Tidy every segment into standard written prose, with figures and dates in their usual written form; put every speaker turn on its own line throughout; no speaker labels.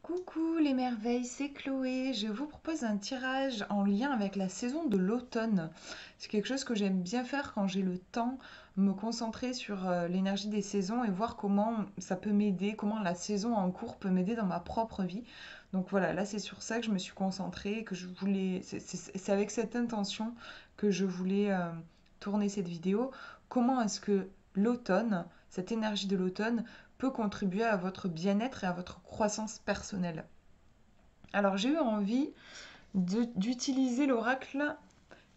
Coucou les merveilles, c'est Chloé. Je vous propose un tirage en lien avec la saison de l'automne. C'est quelque chose que j'aime bien faire quand j'ai le temps, me concentrer sur l'énergie des saisons et voir comment ça peut m'aider, comment la saison en cours peut m'aider dans ma propre vie. Donc voilà, là c'est sur ça que je me suis concentrée, que je voulais, c'est avec cette intention que je voulais tourner cette vidéo. Comment est-ce que l'automne, cette énergie de l'automne, peut contribuer à votre bien-être et à votre croissance personnelle. Alors j'ai eu envie d'utiliser l'oracle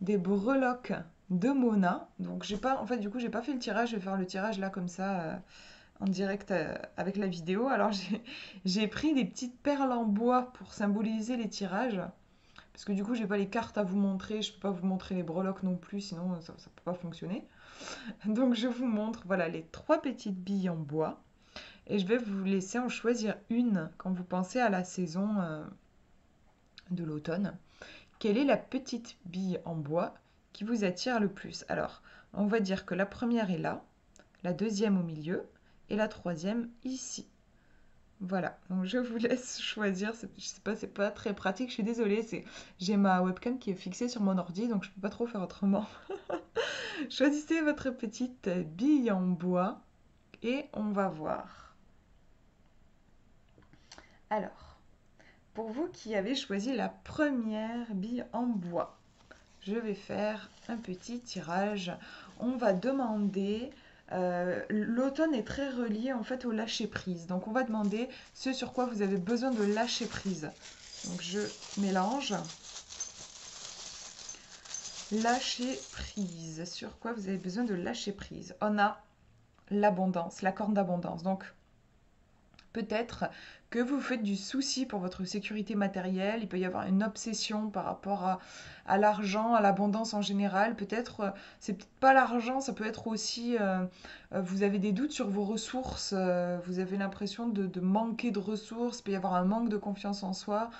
des breloques de Mona. Donc j'ai pas, en fait du coup j'ai pas fait le tirage, je vais faire le tirage là comme ça en direct avec la vidéo. Alors j'ai pris des petites perles en bois pour symboliser les tirages. Parce que du coup j'ai pas les cartes à vous montrer, je peux pas vous montrer les breloques non plus, sinon ça peut pas fonctionner. Donc je vous montre voilà les trois petites billes en bois. Et je vais vous laisser en choisir une quand vous pensez à la saison de l'automne. Quelle est la petite bille en bois qui vous attire le plus? Alors, on va dire que la première est là, la deuxième au milieu et la troisième ici. Voilà, donc je vous laisse choisir. Je sais pas, c'est pas très pratique, je suis désolée. J'ai ma webcam qui est fixée sur mon ordi, donc je peux pas trop faire autrement. Choisissez votre petite bille en bois et on va voir. Alors, pour vous qui avez choisi la première bille en bois, je vais faire un petit tirage. On va demander, l'automne est très relié en fait au lâcher prise. Donc on va demander ce sur quoi vous avez besoin de lâcher prise. Donc je mélange. Lâcher prise. Sur quoi vous avez besoin de lâcher prise? On a l'abondance, la corne d'abondance. Donc peut-être que vous faites du souci pour votre sécurité matérielle, il peut y avoir une obsession par rapport à l'argent, à l'abondance en général. Peut-être, c'est peut-être pas l'argent, ça peut être aussi, vous avez des doutes sur vos ressources, vous avez l'impression de manquer de ressources, il peut y avoir un manque de confiance en soi.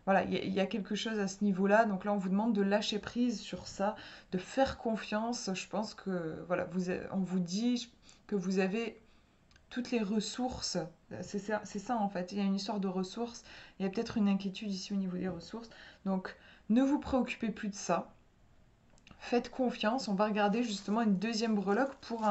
Voilà, il y a quelque chose à ce niveau-là. Donc là, on vous demande de lâcher prise sur ça, de faire confiance. Je pense que, voilà, on vous dit que vous avez toutes les ressources, c'est ça en fait, il y a une histoire de ressources, il y a peut-être une inquiétude ici au niveau des ressources, donc ne vous préoccupez plus de ça, faites confiance, on va regarder justement une deuxième breloque pour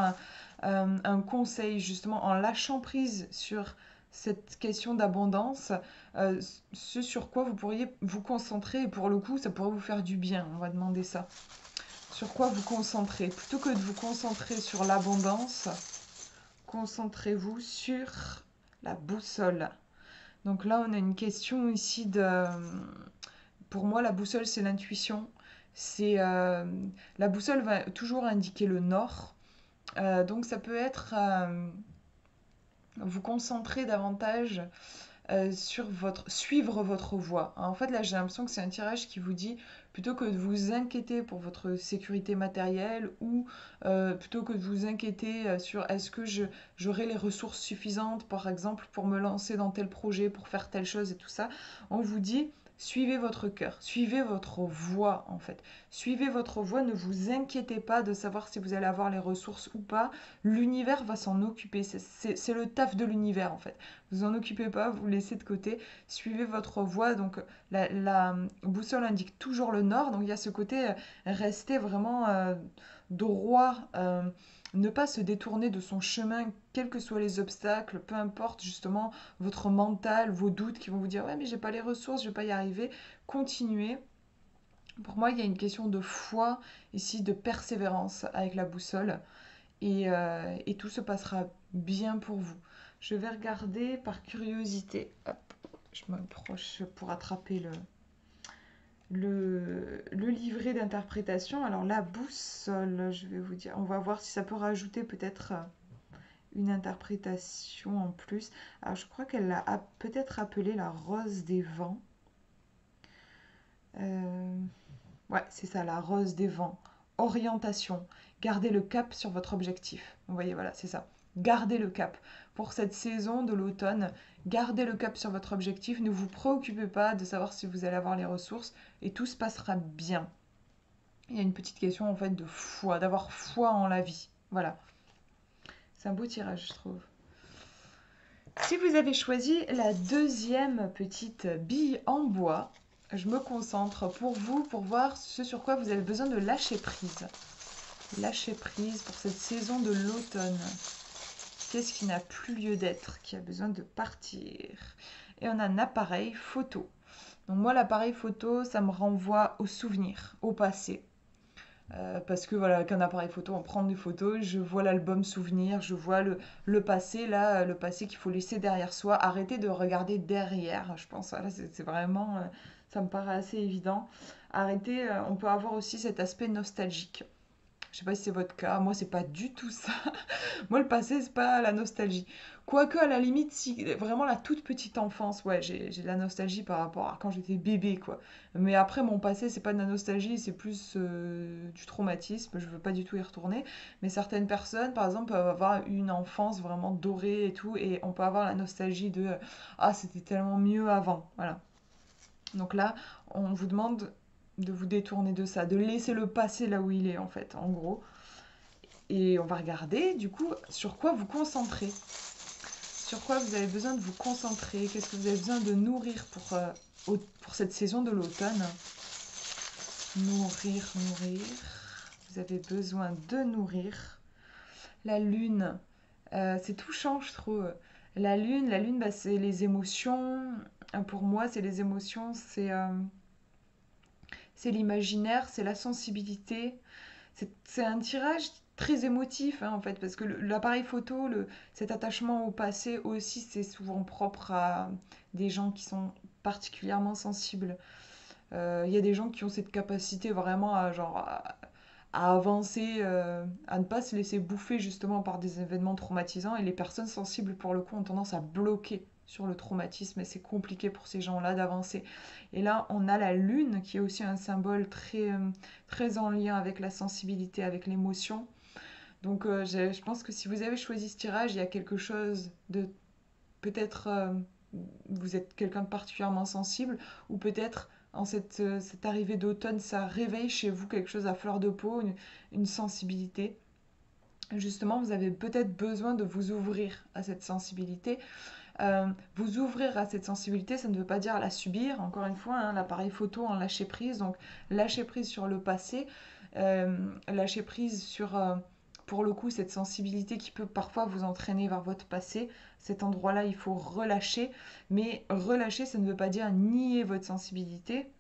un conseil justement en lâchant prise sur cette question d'abondance, euh, ce sur quoi vous pourriez vous concentrer et pour le coup ça pourrait vous faire du bien, on va demander ça. Sur quoi vous concentrer, plutôt que de vous concentrer sur l'abondance, concentrez-vous sur la boussole. Donc là, on a une question ici de... Pour moi, la boussole, c'est l'intuition. C'est la boussole va toujours indiquer le nord. Donc ça peut être vous concentrer davantage sur suivre votre voie. En fait, là, j'ai l'impression que c'est un tirage qui vous dit, plutôt que de vous inquiéter pour votre sécurité matérielle ou plutôt que de vous inquiéter sur est-ce que j'aurai les ressources suffisantes, par exemple, pour me lancer dans tel projet, pour faire telle chose et tout ça, on vous dit, suivez votre cœur, suivez votre voie en fait. Suivez votre voie, ne vous inquiétez pas de savoir si vous allez avoir les ressources ou pas. L'univers va s'en occuper, c'est le taf de l'univers en fait. Vous en occupez pas, vous laissez de côté, suivez votre voie. Donc la boussole indique toujours le nord, donc il y a ce côté rester vraiment droit, ne pas se détourner de son chemin, quels que soient les obstacles, peu importe justement votre mental, vos doutes qui vont vous dire ouais mais j'ai pas les ressources, je vais pas y arriver, continuez. Pour moi, il y a une question de foi ici, de persévérance avec la boussole et tout se passera bien pour vous. Je vais regarder par curiosité. Hop, je m'approche pour attraper le livret d'interprétation. Alors la boussole, je vais vous dire, on va voir si ça peut rajouter peut-être une interprétation en plus. Alors je crois qu'elle l'a peut-être appelée la rose des vents. Euh, ouais, c'est ça, la rose des vents. Orientation. Gardez le cap sur votre objectif. Vous voyez, voilà, c'est ça. Gardez le cap. Pour cette saison de l'automne, gardez le cap sur votre objectif. Ne vous préoccupez pas de savoir si vous allez avoir les ressources et tout se passera bien. Il y a une petite question en fait de foi, d'avoir foi en la vie. Voilà. C'est un beau tirage, je trouve. Si vous avez choisi la deuxième petite bille en bois, je me concentre pour vous, pour voir ce sur quoi vous avez besoin de lâcher prise. Lâcher prise pour cette saison de l'automne. Qu'est-ce qui n'a plus lieu d'être, qui a besoin de partir? Et on a un appareil photo. Donc moi, l'appareil photo, ça me renvoie au souvenir, au passé. Parce que voilà, avec un appareil photo, on prend des photos, je vois l'album souvenir, je vois le passé, là, le passé qu'il faut laisser derrière soi. Arrêtez de regarder derrière, je pense. Là, c'est vraiment, ça me paraît assez évident. Arrêtez, on peut avoir aussi cet aspect nostalgique. Je sais pas si c'est votre cas, moi c'est pas du tout ça. Moi le passé c'est pas la nostalgie. Quoique à la limite, si vraiment la toute petite enfance, ouais, j'ai de la nostalgie par rapport à quand j'étais bébé quoi. Mais après mon passé c'est pas de la nostalgie, c'est plus du traumatisme, je veux pas du tout y retourner. Mais certaines personnes par exemple peuvent avoir une enfance vraiment dorée et tout, et on peut avoir la nostalgie de ah c'était tellement mieux avant, voilà. Donc là, on vous demande de vous détourner de ça, de laisser le passé là où il est en fait, en gros. Et on va regarder du coup sur quoi vous concentrer. Sur quoi vous avez besoin de vous concentrer. Qu'est-ce que vous avez besoin de nourrir pour cette saison de l'automne. Nourrir, nourrir. Vous avez besoin de nourrir. La lune, c'est touchant je trouve. La lune bah, c'est les émotions. Pour moi, c'est les émotions, c'est l'imaginaire, c'est la sensibilité. C'est un tirage très émotif hein, en fait, parce que l'appareil photo, cet attachement au passé aussi, c'est souvent propre à des gens qui sont particulièrement sensibles. Il y a des gens qui ont cette capacité vraiment à avancer, à ne pas se laisser bouffer justement par des événements traumatisants. Et les personnes sensibles, pour le coup, ont tendance à bloquer sur le traumatisme et c'est compliqué pour ces gens-là d'avancer. Et là, on a la lune qui est aussi un symbole très en lien avec la sensibilité, avec l'émotion. Donc je pense que si vous avez choisi ce tirage, il y a quelque chose de peut-être vous êtes quelqu'un de particulièrement sensible ou peut-être en cette arrivée d'automne, ça réveille chez vous quelque chose à fleur de peau, une sensibilité. Justement, vous avez peut-être besoin de vous ouvrir à cette sensibilité. Vous ouvrir à cette sensibilité, ça ne veut pas dire la subir. Encore une fois, hein, l'appareil photo en lâcher prise. Donc, lâcher prise sur le passé, lâcher prise sur, pour le coup, cette sensibilité qui peut parfois vous entraîner vers votre passé. Cet endroit-là, il faut relâcher. Mais relâcher, ça ne veut pas dire nier votre sensibilité.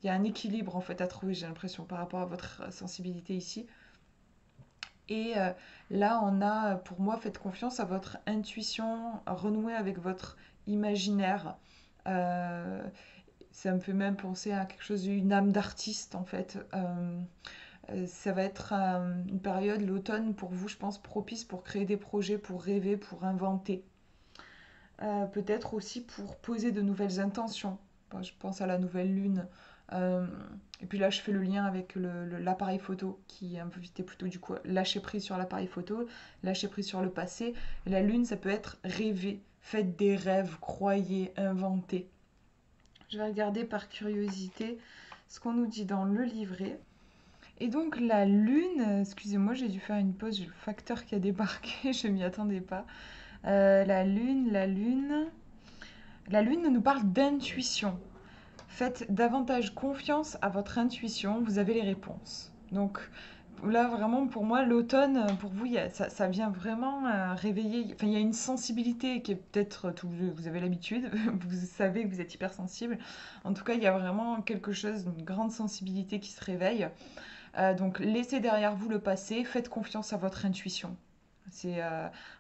Il y a un équilibre en fait à trouver, j'ai l'impression, par rapport à votre sensibilité ici. Et là, on a, pour moi, faites confiance à votre intuition, renouer avec votre imaginaire. Euh, Ça me fait même penser à quelque chose, une âme d'artiste, en fait. Ça va être une période, l'automne, pour vous, je pense, propice pour créer des projets, pour rêver, pour inventer. Peut-être aussi pour poser de nouvelles intentions. Bon, je pense à la nouvelle lune. Euh, et puis là, je fais le lien avec l'appareil photo qui invitait plutôt du coup lâcher prise sur l'appareil photo, lâcher prise sur le passé. Et la lune, ça peut être rêver, faites des rêves, croyez, inventez. Je vais regarder par curiosité ce qu'on nous dit dans le livret. Et donc la lune, excusez-moi, j'ai dû faire une pause, j'ai le facteur qui a débarqué, je m'y attendais pas. La lune, la lune. La lune nous parle d'intuition. Faites davantage confiance à votre intuition, vous avez les réponses. Donc là, vraiment, pour moi, l'automne, pour vous, ça vient vraiment réveiller. Enfin, il y a une sensibilité qui est peut-être, vous avez l'habitude, vous savez que vous êtes hypersensible. En tout cas, il y a vraiment quelque chose, une grande sensibilité qui se réveille. Donc laissez derrière vous le passé, faites confiance à votre intuition.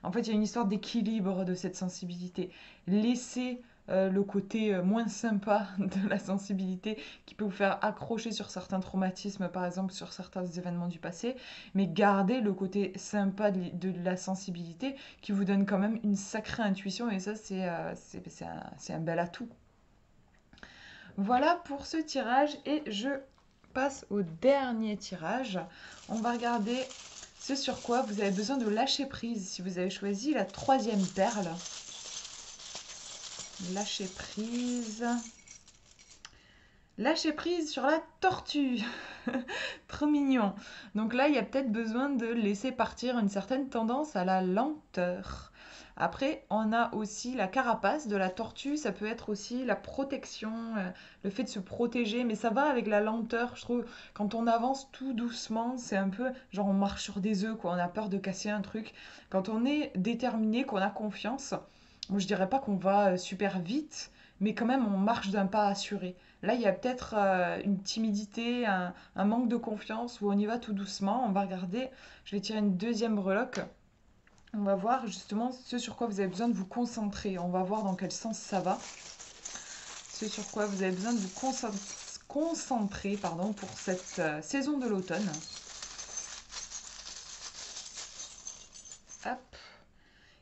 En fait, il y a une histoire d'équilibre de cette sensibilité. Laissez le côté moins sympa de la sensibilité qui peut vous faire accrocher sur certains traumatismes, par exemple sur certains événements du passé, mais gardez le côté sympa de la sensibilité qui vous donne quand même une sacrée intuition et ça, c'est un bel atout. Voilà pour ce tirage et je passe au dernier tirage. On va regarder ce sur quoi vous avez besoin de lâcher prise si vous avez choisi la troisième perle. Lâcher prise. Lâcher prise sur la tortue. Trop mignon. Donc là, il y a peut-être besoin de laisser partir une certaine tendance à la lenteur. Après, on a aussi la carapace de la tortue, ça peut être aussi la protection, le fait de se protéger, mais ça va avec la lenteur, je trouve. Quand on avance tout doucement, c'est un peu genre on marche sur des œufs, quoi, on a peur de casser un truc. Quand on est déterminé, qu'on a confiance, moi je dirais pas qu'on va super vite, mais quand même on marche d'un pas assuré. Là, il y a peut-être une timidité, un manque de confiance où on y va tout doucement. On va regarder, je vais tirer une deuxième breloque. On va voir justement ce sur quoi vous avez besoin de vous concentrer. On va voir dans quel sens ça va. Ce sur quoi vous avez besoin de vous concentrer pardon, pour cette saison de l'automne. Hop.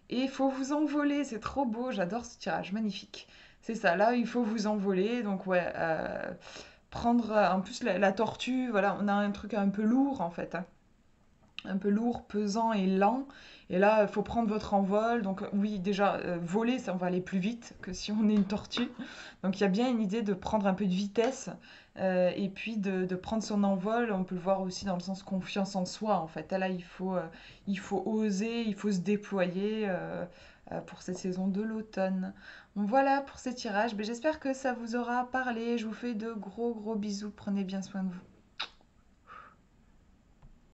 Et il faut vous envoler, c'est trop beau, j'adore ce tirage, magnifique. C'est ça, là il faut vous envoler, donc ouais, prendre en plus la tortue, voilà, on a un truc un peu lourd en fait, hein. Un peu lourd, pesant et lent. Et là, il faut prendre votre envol. Donc oui, déjà, voler, ça, on va aller plus vite que si on est une tortue. Donc il y a bien une idée de prendre un peu de vitesse et puis de prendre son envol. On peut le voir aussi dans le sens confiance en soi, en fait. Là, il faut oser, il faut se déployer pour cette saison de l'automne. Donc voilà pour ces tirages. Mais j'espère que ça vous aura parlé. Je vous fais de gros gros bisous. Prenez bien soin de vous.